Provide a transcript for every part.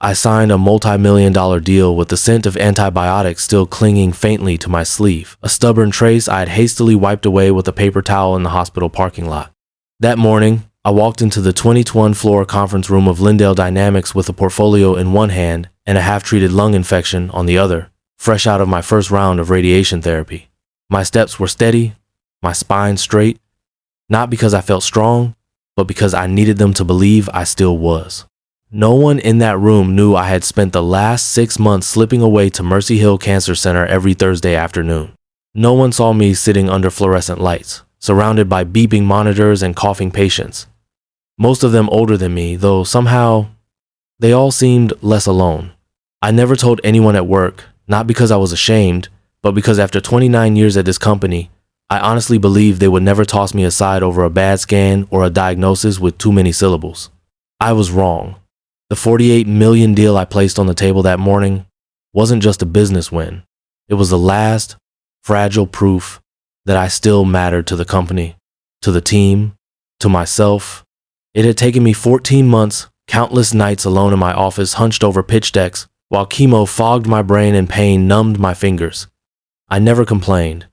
I signed a multi-million-dollar deal with the scent of antibiotics still clinging faintly to my sleeve, a stubborn trace I had hastily wiped away with a paper towel in the hospital parking lot. That morning, I walked into the 2021 floor conference room of Lindale Dynamics with a portfolio in one hand and a half-treated lung infection on the other, fresh out of my first round of radiation therapy. My steps were steady, my spine straight, not because I felt strong, but because I needed them to believe I still was. No one in that room knew I had spent the last 6 months slipping away to Mercy Hill Cancer Center every Thursday afternoon. No one saw me sitting under fluorescent lights, surrounded by beeping monitors and coughing patients. Most of them older than me, though somehow they all seemed less alone. I never told anyone at work, not because I was ashamed, but because after 29 years at this company, I honestly believed they would never toss me aside over a bad scan or a diagnosis with too many syllables. I was wrong. The $48 million deal I placed on the table that morning wasn't just a business win. It was the last, fragile proof that I still mattered to the company, to the team, to myself. It had taken me 14 months, countless nights alone in my office hunched over pitch decks, while chemo fogged my brain and pain numbed my fingers. I never complained.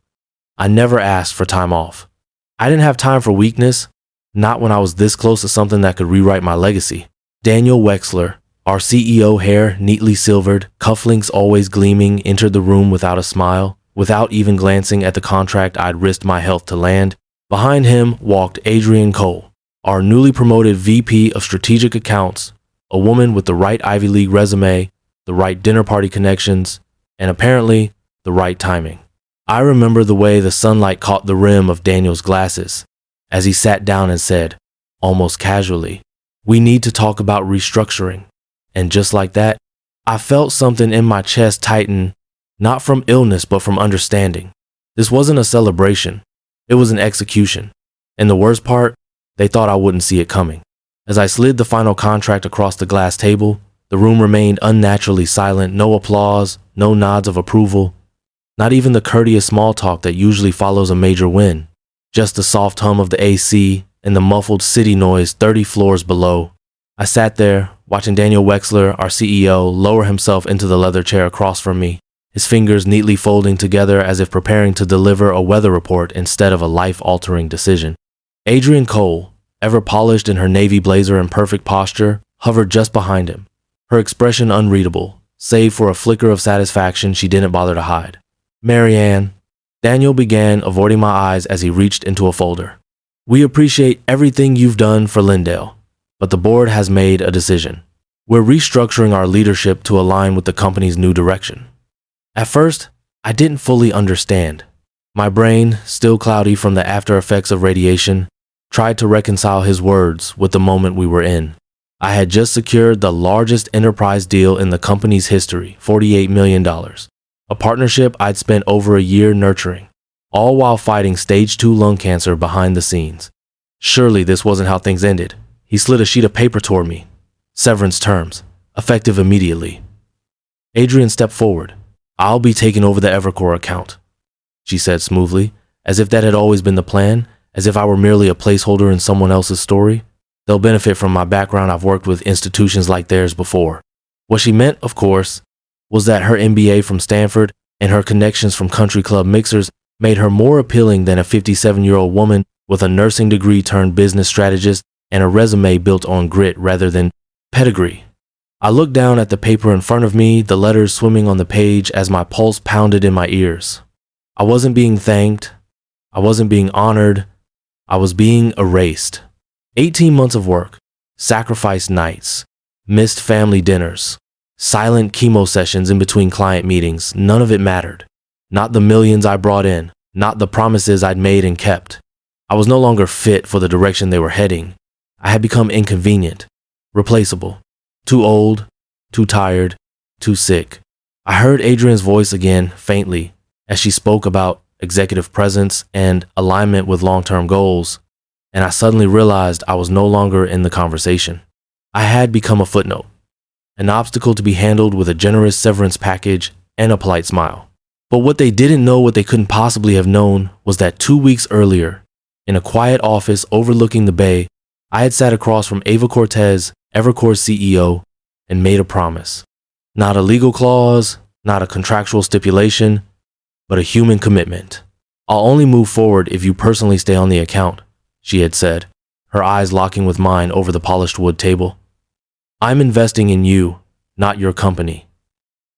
I never asked for time off. I didn't have time for weakness, not when I was this close to something that could rewrite my legacy. Daniel Wexler, our CEO, hair neatly silvered, cufflinks always gleaming, entered the room without a smile, without even glancing at the contract I'd risked my health to land. Behind him walked Adrienne Cole, our newly promoted VP of Strategic Accounts, a woman with the right Ivy League resume, the right dinner party connections, and apparently the right timing. I remember the way the sunlight caught the rim of Daniel's glasses as he sat down and said, almost casually, "We need to talk about restructuring." And just like that, I felt something in my chest tighten, not from illness, but from understanding. This wasn't a celebration. It was an execution. And the worst part, they thought I wouldn't see it coming. As I slid the final contract across the glass table, the room remained unnaturally silent, no applause, no nods of approval, not even the courteous small talk that usually follows a major win, just the soft hum of the AC and the muffled city noise 30 floors below. I sat there, watching Daniel Wexler, our CEO, lower himself into the leather chair across from me, his fingers neatly folding together as if preparing to deliver a weather report instead of a life-altering decision. Adrienne Cole, ever polished in her navy blazer and perfect posture, hovered just behind him, her expression unreadable, save for a flicker of satisfaction she didn't bother to hide. "Marianne," Daniel began, avoiding my eyes as he reached into a folder. "We appreciate everything you've done for Lindale, but the board has made a decision. We're restructuring our leadership to align with the company's new direction." At first, I didn't fully understand. My brain, still cloudy from the after effects of radiation, tried to reconcile his words with the moment we were in. I had just secured the largest enterprise deal in the company's history, $48 million. A partnership I'd spent over a year nurturing, all while fighting stage 2 lung cancer behind the scenes. Surely this wasn't how things ended. He slid a sheet of paper toward me. Severance terms, effective immediately. Adrienne stepped forward. "I'll be taking over the Evercore account," she said smoothly, as if that had always been the plan, as if I were merely a placeholder in someone else's story. They'll benefit from my background. I've worked with institutions like theirs before. What she meant, of course, was that her MBA from Stanford and her connections from country club mixers made her more appealing than a 57-year-old woman with a nursing degree turned business strategist and a resume built on grit rather than pedigree. I looked down at the paper in front of me, the letters swimming on the page as my pulse pounded in my ears. I wasn't being thanked. I wasn't being honored. I was being erased. 18 months of work, sacrificed nights, missed family dinners, silent chemo sessions in between client meetings, none of it mattered. Not the millions I brought in, not the promises I'd made and kept. I was no longer fit for the direction they were heading. I had become inconvenient, replaceable, too old, too tired, too sick. I heard Adrienne's voice again, faintly, as she spoke about executive presence and alignment with long-term goals, and I suddenly realized I was no longer in the conversation. I had become a footnote. An obstacle to be handled with a generous severance package and a polite smile. But what they didn't know, what they couldn't possibly have known, was that 2 weeks earlier, in a quiet office overlooking the bay, I had sat across from Ava Cortez, Evercore's CEO, and made a promise. Not a legal clause, not a contractual stipulation, but a human commitment. I'll only move forward if you personally stay on the account, she had said, her eyes locking with mine over the polished wood table. I'm investing in you, not your company.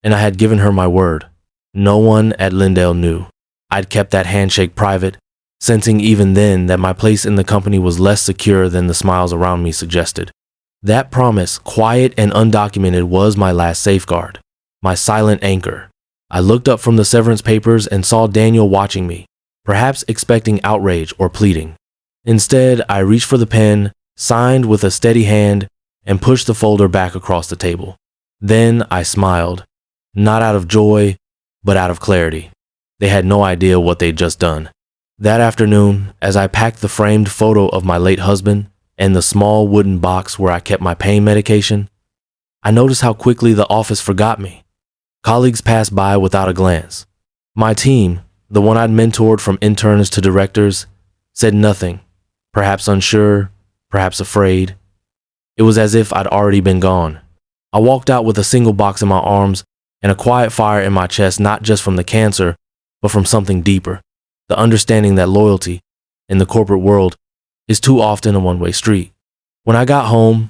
And I had given her my word. No one at Lindale knew. I'd kept that handshake private, sensing even then that my place in the company was less secure than the smiles around me suggested. That promise, quiet and undocumented, was my last safeguard, my silent anchor. I looked up from the severance papers and saw Daniel watching me, perhaps expecting outrage or pleading. Instead, I reached for the pen, signed with a steady hand, and pushed the folder back across the table. Then I smiled, not out of joy, but out of clarity. They had no idea what they'd just done. That afternoon, as I packed the framed photo of my late husband and the small wooden box where I kept my pain medication, I noticed how quickly the office forgot me. Colleagues passed by without a glance. My team, the one I'd mentored from interns to directors, said nothing, perhaps unsure, perhaps afraid. It was as if I'd already been gone. I walked out with a single box in my arms and a quiet fire in my chest, not just from the cancer, but from something deeper, the understanding that loyalty, in the corporate world, is too often a one-way street. When I got home,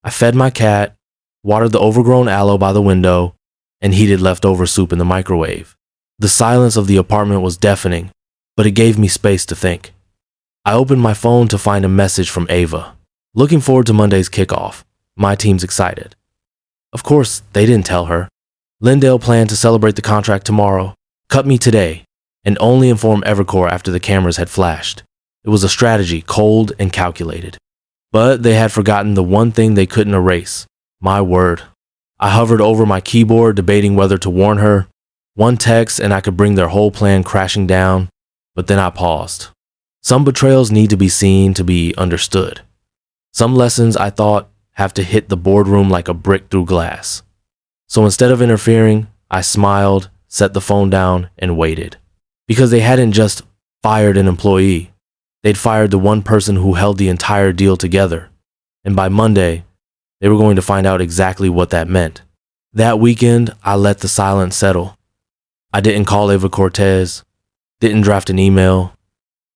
I fed my cat, watered the overgrown aloe by the window, and heated leftover soup in the microwave. The silence of the apartment was deafening, but it gave me space to think. I opened my phone to find a message from Ava. Looking forward to Monday's kickoff. My team's excited. Of course, they didn't tell her. Lindale planned to celebrate the contract tomorrow, cut me today, and only inform Evercore after the cameras had flashed. It was a strategy, cold and calculated. But they had forgotten the one thing they couldn't erase, my word. I hovered over my keyboard, debating whether to warn her. One text and I could bring their whole plan crashing down, but then I paused. Some betrayals need to be seen to be understood. Some lessons, I thought, have to hit the boardroom like a brick through glass. So instead of interfering, I smiled, set the phone down, and waited. Because they hadn't just fired an employee. They'd fired the one person who held the entire deal together. And by Monday, they were going to find out exactly what that meant. That weekend, I let the silence settle. I didn't call Ava Cortez, didn't draft an email,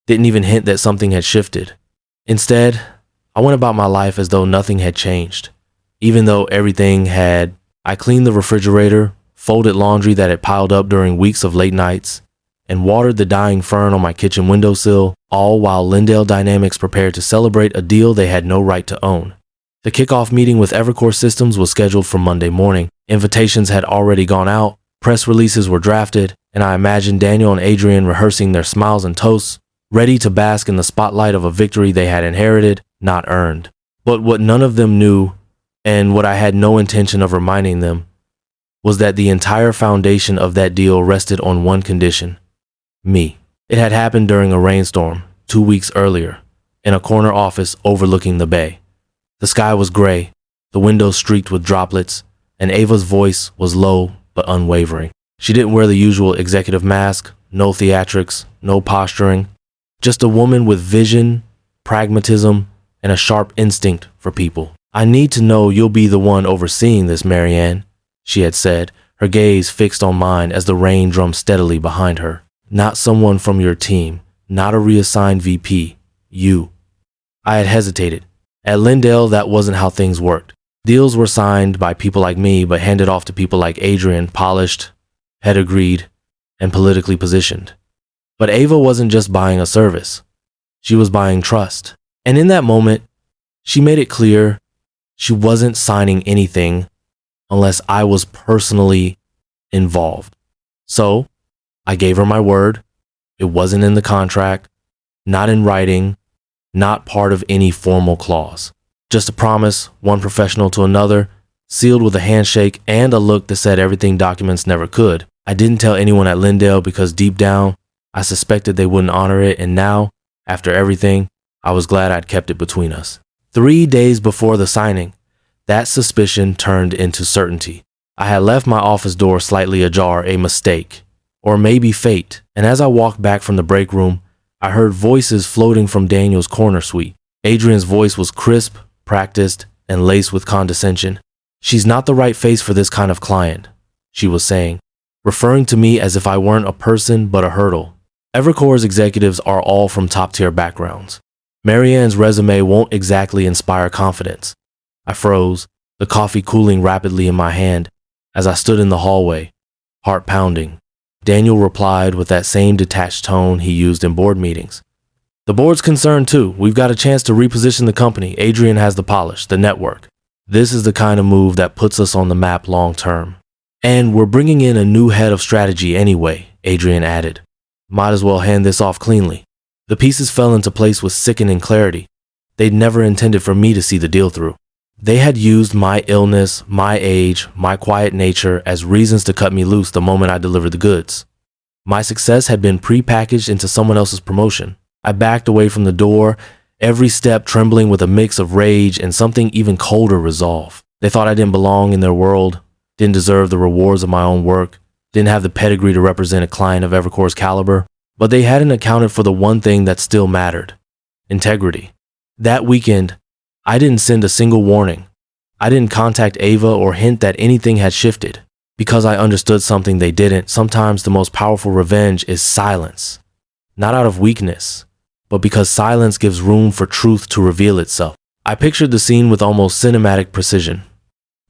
didn't even hint that something had shifted. Instead, I went about my life as though nothing had changed. Even though everything had, I cleaned the refrigerator, folded laundry that had piled up during weeks of late nights, and watered the dying fern on my kitchen windowsill, all while Lindale Dynamics prepared to celebrate a deal they had no right to own. The kickoff meeting with Evercore Systems was scheduled for Monday morning. Invitations had already gone out, press releases were drafted, and I imagined Daniel and Adrian rehearsing their smiles and toasts, ready to bask in the spotlight of a victory they had inherited, not earned. But what none of them knew, and what I had no intention of reminding them, was that the entire foundation of that deal rested on one condition: me. It had happened during a rainstorm 2 weeks earlier, in a corner office overlooking the bay. The sky was gray, the windows streaked with droplets, and Ava's voice was low but unwavering. She didn't wear the usual executive mask, no theatrics, no posturing, just a woman with vision, pragmatism, and a sharp instinct for people. "I need to know you'll be the one overseeing this, Marianne," she had said, her gaze fixed on mine as the rain drummed steadily behind her. "Not someone from your team, not a reassigned VP, you." I had hesitated. At Lindale, that wasn't how things worked. Deals were signed by people like me, but handed off to people like Adrian, polished, pedigreed, and politically positioned. But Ava wasn't just buying a service. She was buying trust. And in that moment, she made it clear she wasn't signing anything unless I was personally involved. So I gave her my word. It wasn't in the contract, not in writing, not part of any formal clause. Just a promise, one professional to another, sealed with a handshake and a look that said everything documents never could. I didn't tell anyone at Lindale because deep down, I suspected they wouldn't honor it, and now, after everything, I was glad I'd kept it between us. 3 days before the signing, that suspicion turned into certainty. I had left my office door slightly ajar, a mistake, or maybe fate, and as I walked back from the break room, I heard voices floating from Daniel's corner suite. Adrian's voice was crisp, practiced, and laced with condescension. "She's not the right face for this kind of client," she was saying, referring to me as if I weren't a person but a hurdle. Evercore's executives are all from top-tier backgrounds. Marianne's resume won't exactly inspire confidence. I froze, the coffee cooling rapidly in my hand as I stood in the hallway, heart pounding. Daniel replied with that same detached tone he used in board meetings. "The board's concerned too. We've got a chance to reposition the company. Adrian has the polish, the network. This is the kind of move that puts us on the map long term. And we're bringing in a new head of strategy anyway," Adrian added. "Might as well hand this off cleanly." The pieces fell into place with sickening clarity. They'd never intended for me to see the deal through. They had used my illness, my age, my quiet nature as reasons to cut me loose the moment I delivered the goods. My success had been pre-packaged into someone else's promotion. I backed away from the door, every step trembling with a mix of rage and something even colder resolve. They thought I didn't belong in their world, didn't deserve the rewards of my own work, didn't have the pedigree to represent a client of Evercore's caliber, but they hadn't accounted for the one thing that still mattered: integrity. That weekend, I didn't send a single warning. I didn't contact Ava or hint that anything had shifted, because I understood something they didn't. Sometimes the most powerful revenge is silence. Not out of weakness, but because silence gives room for truth to reveal itself. I pictured the scene with almost cinematic precision.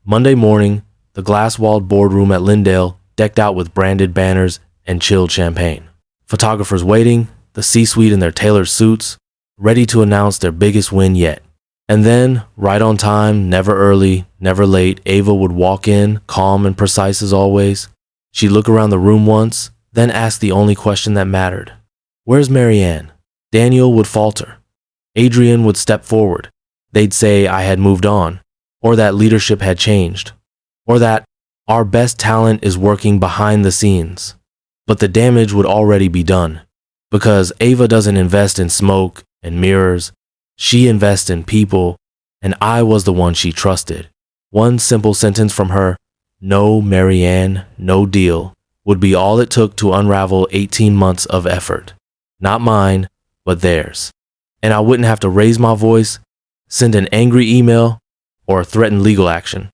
Monday morning, the glass-walled boardroom at Lindale decked out with branded banners and chilled champagne. Photographers waiting, the C-suite in their tailored suits, ready to announce their biggest win yet. And then, right on time, never early, never late, Ava would walk in, calm and precise as always. She'd look around the room once, then ask the only question that mattered. "Where's Marianne?" Daniel would falter. Adrian would step forward. They'd say I had moved on, or that leadership had changed, or that our best talent is working behind the scenes. But the damage would already be done, because Ava doesn't invest in smoke and mirrors. She invests in people, and I was the one she trusted. One simple sentence from her, "No, Marianne, no deal," would be all it took to unravel 18 months of effort. Not mine, but theirs. And I wouldn't have to raise my voice, send an angry email, or threaten legal action.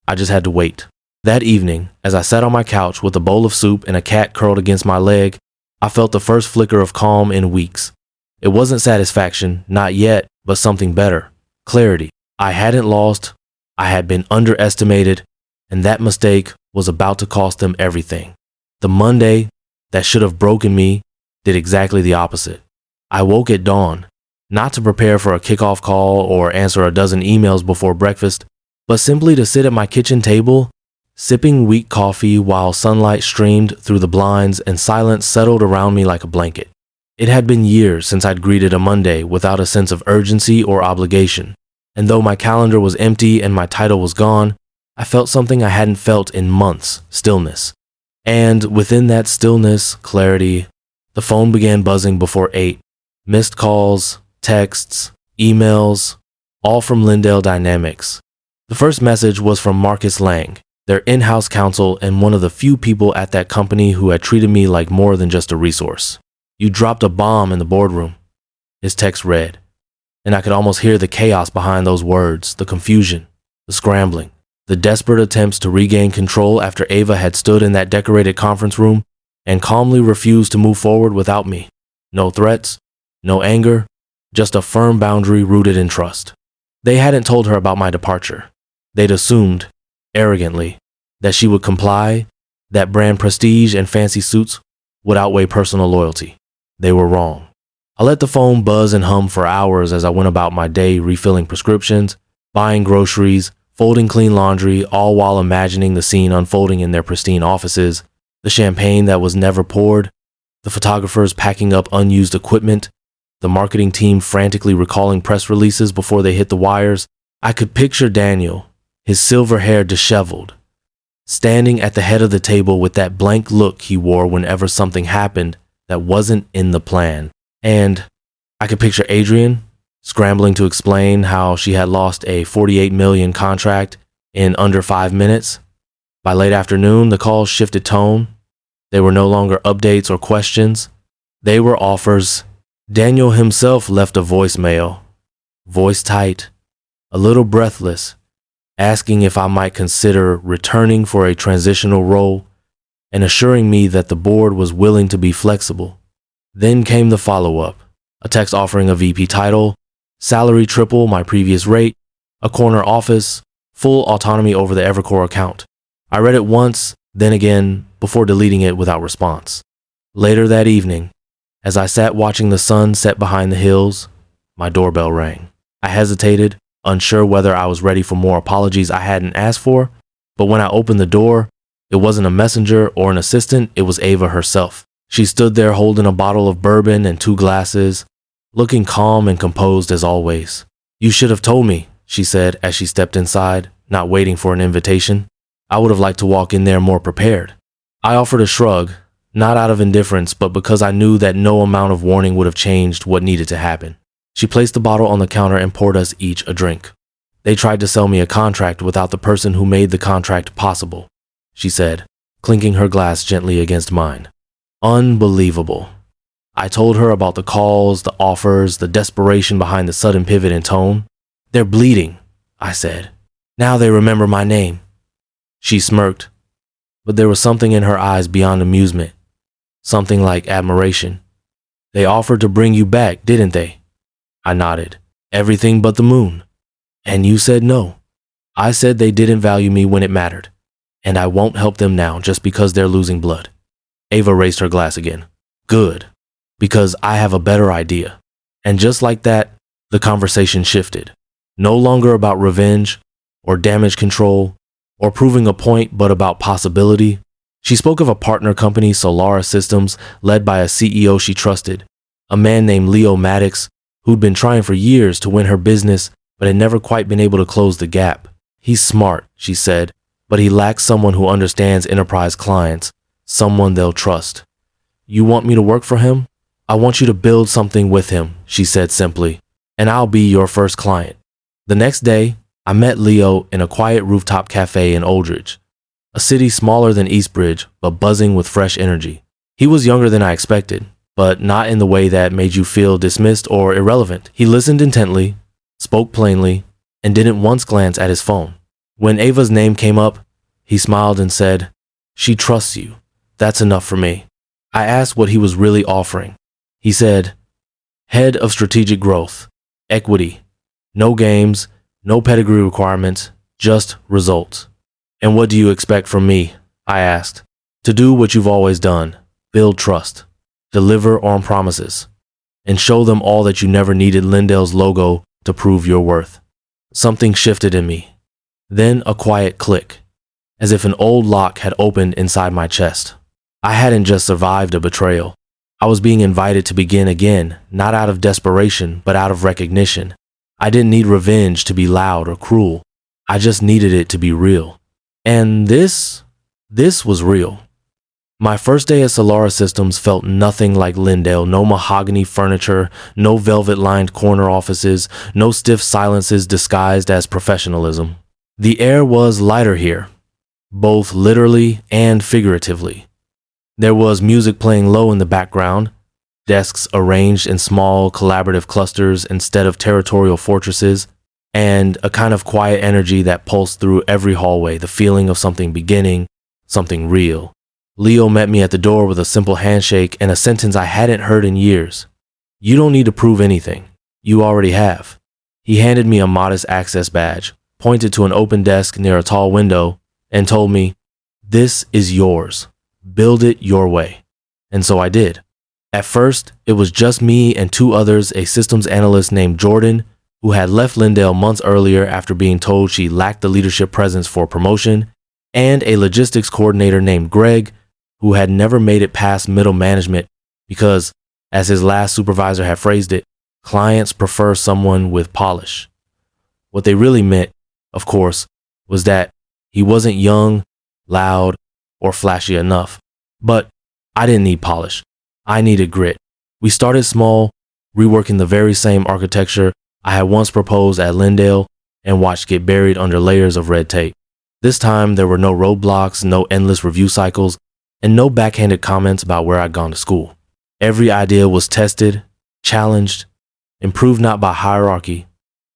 I just had to wait. That evening, as I sat on my couch with a bowl of soup and a cat curled against my leg, I felt the first flicker of calm in weeks. It wasn't satisfaction, not yet, but something better. Clarity. I hadn't lost, I had been underestimated, and that mistake was about to cost them everything. The Monday that should have broken me did exactly the opposite. I woke at dawn, not to prepare for a kickoff call or answer a dozen emails before breakfast, but simply to sit at my kitchen table, sipping weak coffee while sunlight streamed through the blinds and silence settled around me like a blanket. It had been years since I'd greeted a Monday without a sense of urgency or obligation, and though my calendar was empty and my title was gone, I felt something I hadn't felt in months: stillness. And within that stillness, clarity. The phone began buzzing before 8. Missed calls, texts, emails, all from Lindale Dynamics. The first message was from Marcus Lang, their in-house counsel and one of the few people at that company who had treated me like more than just a resource. "You dropped a bomb in the boardroom," his text read, and I could almost hear the chaos behind those words, the confusion, the scrambling, the desperate attempts to regain control after Ava had stood in that decorated conference room and calmly refused to move forward without me. No threats, no anger, just a firm boundary rooted in trust. They hadn't told her about my departure. They'd assumed, arrogantly, that she would comply, that brand prestige and fancy suits would outweigh personal loyalty. They were wrong. I let the phone buzz and hum for hours as I went about my day refilling prescriptions, buying groceries, folding clean laundry, all while imagining the scene unfolding in their pristine offices, the champagne that was never poured, the photographers packing up unused equipment, the marketing team frantically recalling press releases before they hit the wires. I could picture Daniel, his silver hair disheveled, standing at the head of the table with that blank look he wore whenever something happened that wasn't in the plan. And I could picture Adrian scrambling to explain how she had lost a $48 million contract in under 5 minutes. By late afternoon, the calls shifted tone. They were no longer updates or questions. They were offers. Daniel himself left a voicemail, voice tight, a little breathless, asking if I might consider returning for a transitional role and assuring me that the board was willing to be flexible. Then came the follow-up, a text offering a VP title, salary triple my previous rate, a corner office, full autonomy over the Evercore account. I read it once, then again, before deleting it without response. Later that evening, as I sat watching the sun set behind the hills, my doorbell rang. I hesitated, unsure whether I was ready for more apologies I hadn't asked for, but when I opened the door, it wasn't a messenger or an assistant, it was Ava herself. She stood there holding a bottle of bourbon and 2 glasses, looking calm and composed as always. "You should have told me," she said as she stepped inside, not waiting for an invitation. I would have liked to walk in there more prepared. I offered a shrug, not out of indifference, but because I knew that no amount of warning would have changed what needed to happen. She placed the bottle on the counter and poured us each a drink. "They tried to sell me a contract without the person who made the contract possible," she said, clinking her glass gently against mine. Unbelievable. I told her about the calls, the offers, the desperation behind the sudden pivot in tone. "They're bleeding," I said. "Now they remember my name." She smirked, but there was something in her eyes beyond amusement, something like admiration. "They offered to bring you back, didn't they?" I nodded. "Everything but the moon." "And you said no." "I said they didn't value me when it mattered, and I won't help them now just because they're losing blood." Ava raised her glass again. "Good, because I have a better idea." And just like that, the conversation shifted. No longer about revenge, or damage control, or proving a point, but about possibility. She spoke of a partner company, Solara Systems, led by a CEO she trusted, a man named Leo Maddox, who'd been trying for years to win her business, but had never quite been able to close the gap. "He's smart," she said, "but he lacks someone who understands enterprise clients, someone they'll trust." "You want me to work for him?" "I want you to build something with him," she said simply, "and I'll be your first client." The next day, I met Leo in a quiet rooftop cafe in Oldridge, a city smaller than Eastbridge, but buzzing with fresh energy. He was younger than I expected, but not in the way that made you feel dismissed or irrelevant. He listened intently, spoke plainly, and didn't once glance at his phone. When Ava's name came up, he smiled and said, "She trusts you. That's enough for me." I asked what he was really offering. He said, "Head of Strategic Growth, Equity, no games, no pedigree requirements, just results." "And what do you expect from me?" I asked. "To do what you've always done, build trust, deliver on promises, and show them all that you never needed Lindell's logo to prove your worth." Something shifted in me. Then a quiet click, as if an old lock had opened inside my chest. I hadn't just survived a betrayal. I was being invited to begin again, not out of desperation, but out of recognition. I didn't need revenge to be loud or cruel. I just needed it to be real. And this was real. My first day at Solara Systems felt nothing like Lindell. No mahogany furniture, no velvet-lined corner offices, no stiff silences disguised as professionalism. The air was lighter here, both literally and figuratively. There was music playing low in the background, desks arranged in small collaborative clusters instead of territorial fortresses, and a kind of quiet energy that pulsed through every hallway, the feeling of something beginning, something real. Leo met me at the door with a simple handshake and a sentence I hadn't heard in years. "You don't need to prove anything. You already have." He handed me a modest access badge, pointed to an open desk near a tall window, and told me, "This is yours. Build it your way." And so I did. At first, it was just me and 2 others, a systems analyst named Jordan, who had left Lindell months earlier after being told she lacked the leadership presence for promotion, and a logistics coordinator named Greg, who had never made it past middle management because, as his last supervisor had phrased it, clients prefer someone with polish. What they really meant, of course, was that he wasn't young, loud, or flashy enough. But I didn't need polish. I needed grit. We started small, reworking the very same architecture I had once proposed at Lindell and watched get buried under layers of red tape. This time, there were no roadblocks, no endless review cycles, and no backhanded comments about where I'd gone to school. Every idea was tested, challenged, improved not by hierarchy,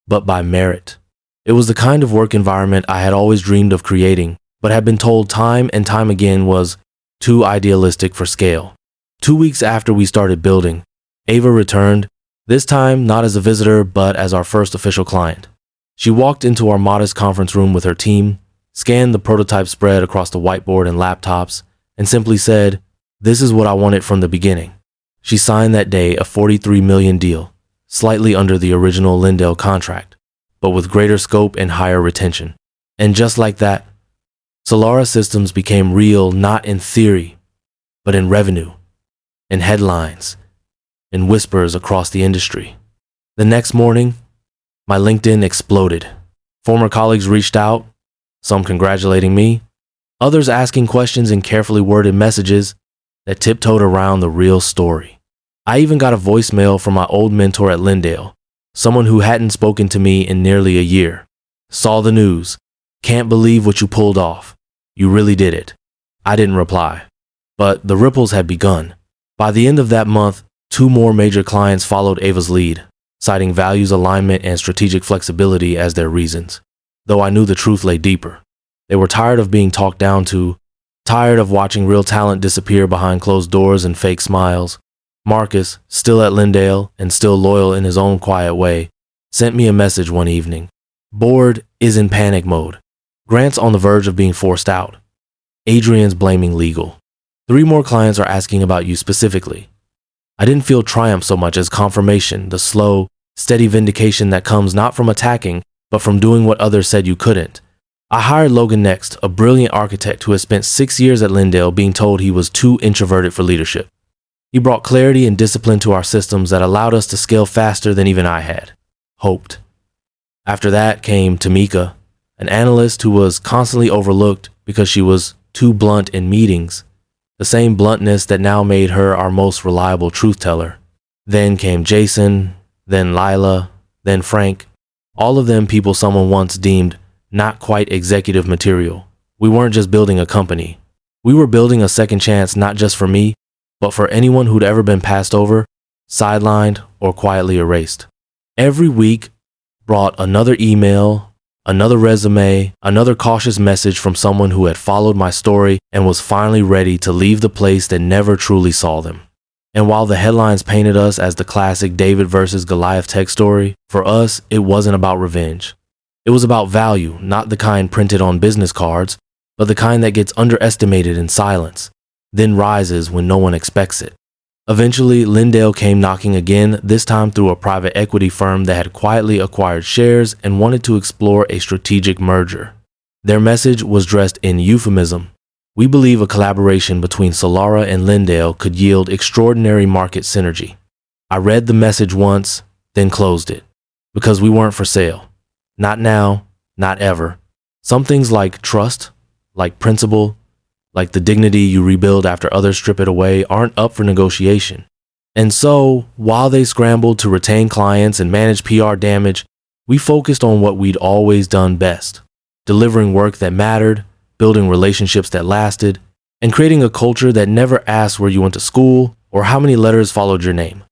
but by merit. It was the kind of work environment I had always dreamed of creating, but had been told time and time again was too idealistic for scale. 2 weeks after we started building, Ava returned, this time not as a visitor, but as our first official client. She walked into our modest conference room with her team, scanned the prototype spread across the whiteboard and laptops, and simply said, "This is what I wanted from the beginning." She signed that day a $43 million deal, slightly under the original Lindell contract, but with greater scope and higher retention. And just like that, Solara Systems became real not in theory, but in revenue, in headlines, in whispers across the industry. The next morning, my LinkedIn exploded. Former colleagues reached out, some congratulating me, others asking questions in carefully worded messages that tiptoed around the real story. I even got a voicemail from my old mentor at Lindale, someone who hadn't spoken to me in nearly a year. "Saw the news. Can't believe what you pulled off. You really did it." I didn't reply, but the ripples had begun. By the end of that month, 2 more major clients followed Ava's lead, citing values alignment and strategic flexibility as their reasons. Though I knew the truth lay deeper. They were tired of being talked down to, tired of watching real talent disappear behind closed doors and fake smiles. Marcus, still at Lindale and still loyal in his own quiet way, sent me a message one evening. "Board is in panic mode. Grant's on the verge of being forced out. Adrian's blaming legal. 3 more clients are asking about you specifically." I didn't feel triumph so much as confirmation, the slow, steady vindication that comes not from attacking, but from doing what others said you couldn't. I hired Logan next, a brilliant architect who had spent 6 years at Lindale being told he was too introverted for leadership. He brought clarity and discipline to our systems that allowed us to scale faster than even I had hoped. After that came Tamika, an analyst who was constantly overlooked because she was too blunt in meetings, the same bluntness that now made her our most reliable truth teller. Then came Jason, then Lila, then Frank, all of them people someone once deemed not quite executive material. We weren't just building a company. We were building a second chance not just for me, but for anyone who'd ever been passed over, sidelined, or quietly erased. Every week brought another email, another resume, another cautious message from someone who had followed my story and was finally ready to leave the place that never truly saw them. And while the headlines painted us as the classic David versus Goliath tech story, for us, it wasn't about revenge. It was about value, not the kind printed on business cards, but the kind that gets underestimated in silence, then rises when no one expects it. Eventually, Lindale came knocking again, this time through a private equity firm that had quietly acquired shares and wanted to explore a strategic merger. Their message was dressed in euphemism. "We believe a collaboration between Solara and Lindale could yield extraordinary market synergy." I read the message once, then closed it, because we weren't for sale. Not now, not ever. Some things like trust, like principle, like the dignity you rebuild after others strip it away, aren't up for negotiation. And so, while they scrambled to retain clients and manage PR damage, we focused on what we'd always done best: delivering work that mattered, building relationships that lasted, and creating a culture that never asked where you went to school or how many letters followed your name.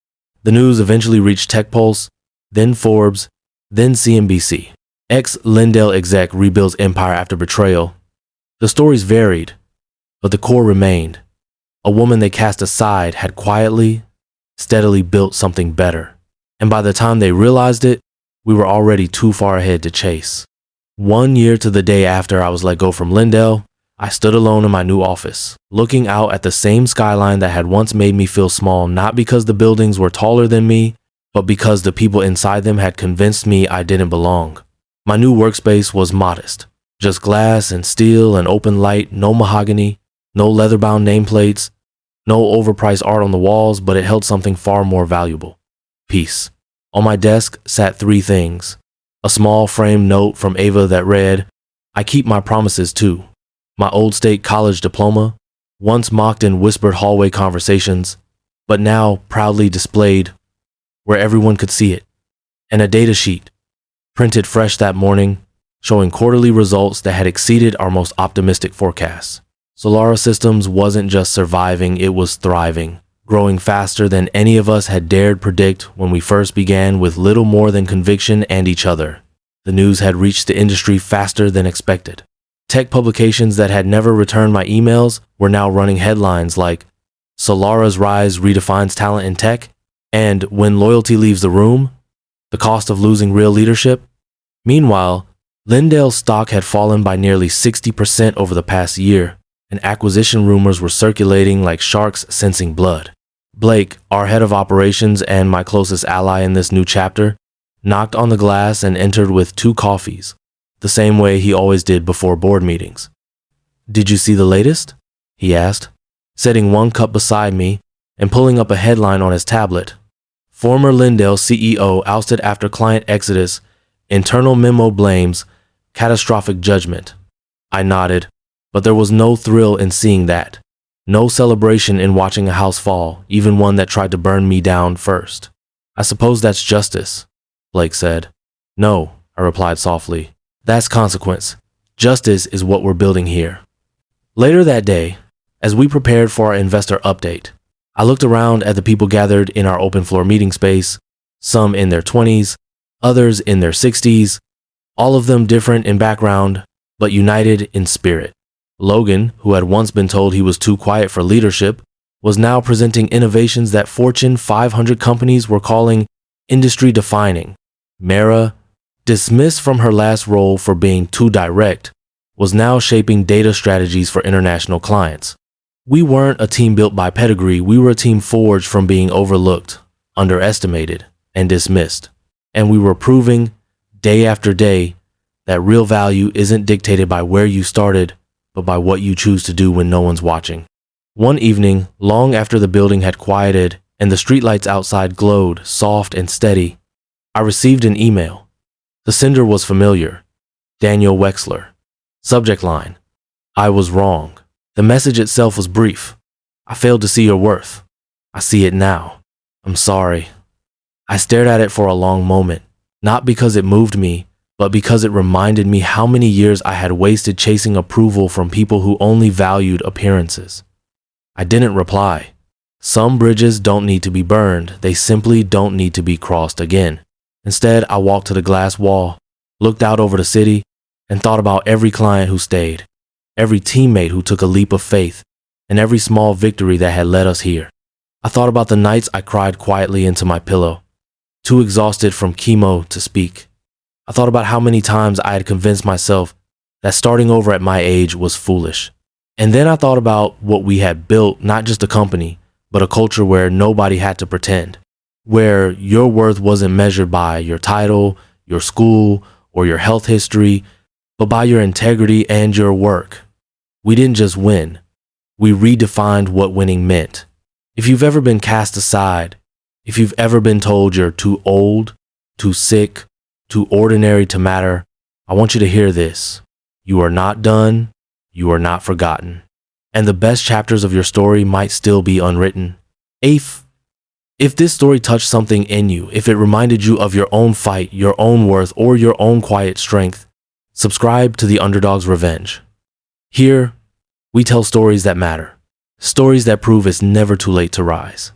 The news eventually reached TechPulse, then Forbes, then CNBC. Ex-Lindale exec rebuilds empire after betrayal. The stories varied, but the core remained. A woman they cast aside had quietly, steadily built something better. And by the time they realized it, we were already too far ahead to chase. 1 year to the day after I was let go from Lindale, I stood alone in my new office, looking out at the same skyline that had once made me feel small, not because the buildings were taller than me, but because the people inside them had convinced me I didn't belong. My new workspace was modest, just glass and steel and open light, no mahogany, no leather-bound nameplates, no overpriced art on the walls, but it held something far more valuable: peace. On my desk sat 3 things. A small framed note from Ava that read, "I keep my promises too." My old state college diploma, once mocked in whispered hallway conversations, but now proudly displayed where everyone could see it. And a data sheet, printed fresh that morning, showing quarterly results that had exceeded our most optimistic forecasts. Solara Systems wasn't just surviving, it was thriving, growing faster than any of us had dared predict when we first began, with little more than conviction and each other. The news had reached the industry faster than expected. Tech publications that had never returned my emails were now running headlines like, "Solara's rise redefines talent in tech," and "When loyalty leaves the room, the cost of losing real leadership." Meanwhile, Lindale's stock had fallen by nearly 60% over the past year, and acquisition rumors were circulating like sharks sensing blood. Blake, our head of operations and my closest ally in this new chapter, knocked on the glass and entered with 2 coffees, the same way he always did before board meetings. "Did you see the latest?" he asked, setting 1 cup beside me and pulling up a headline on his tablet. "Former Lindale CEO ousted after client exodus. Internal memo blames catastrophic judgment." I nodded, but there was no thrill in seeing that. No celebration in watching a house fall, even one that tried to burn me down first. "I suppose that's justice," Blake said. "No," I replied softly. "That's consequence. Justice is what we're building here." Later that day, as we prepared for our investor update, I looked around at the people gathered in our open floor meeting space, some in their 20s, others in their 60s, all of them different in background, but united in spirit. Logan, who had once been told he was too quiet for leadership, was now presenting innovations that Fortune 500 companies were calling industry-defining. Mara, dismissed from her last role for being too direct, was now shaping data strategies for international clients. We weren't a team built by pedigree, we were a team forged from being overlooked, underestimated, and dismissed. And we were proving, day after day, that real value isn't dictated by where you started, but by what you choose to do when no one's watching. One evening, long after the building had quieted and the streetlights outside glowed soft and steady, I received an email. The sender was familiar. Daniel Wexler. Subject line: "I was wrong." The message itself was brief. "I failed to see your worth. I see it now. I'm sorry." I stared at it for a long moment, not because it moved me, but because it reminded me how many years I had wasted chasing approval from people who only valued appearances. I didn't reply. Some bridges don't need to be burned, they simply don't need to be crossed again. Instead, I walked to the glass wall, looked out over the city, and thought about every client who stayed, every teammate who took a leap of faith, and every small victory that had led us here. I thought about the nights I cried quietly into my pillow, too exhausted from chemo to speak. I thought about how many times I had convinced myself that starting over at my age was foolish. And then I thought about what we had built, not just a company, but a culture where nobody had to pretend, where your worth wasn't measured by your title, your school, or your health history, but by your integrity and your work. We didn't just win, we redefined what winning meant. If you've ever been cast aside, if you've ever been told you're too old, too sick, too ordinary to matter, I want you to hear this. You are not done, you are not forgotten. And the best chapters of your story might still be unwritten. If this story touched something in you, if it reminded you of your own fight, your own worth, or your own quiet strength, subscribe to the Underdog's Revenge. Here, we tell stories that matter, stories that prove it's never too late to rise.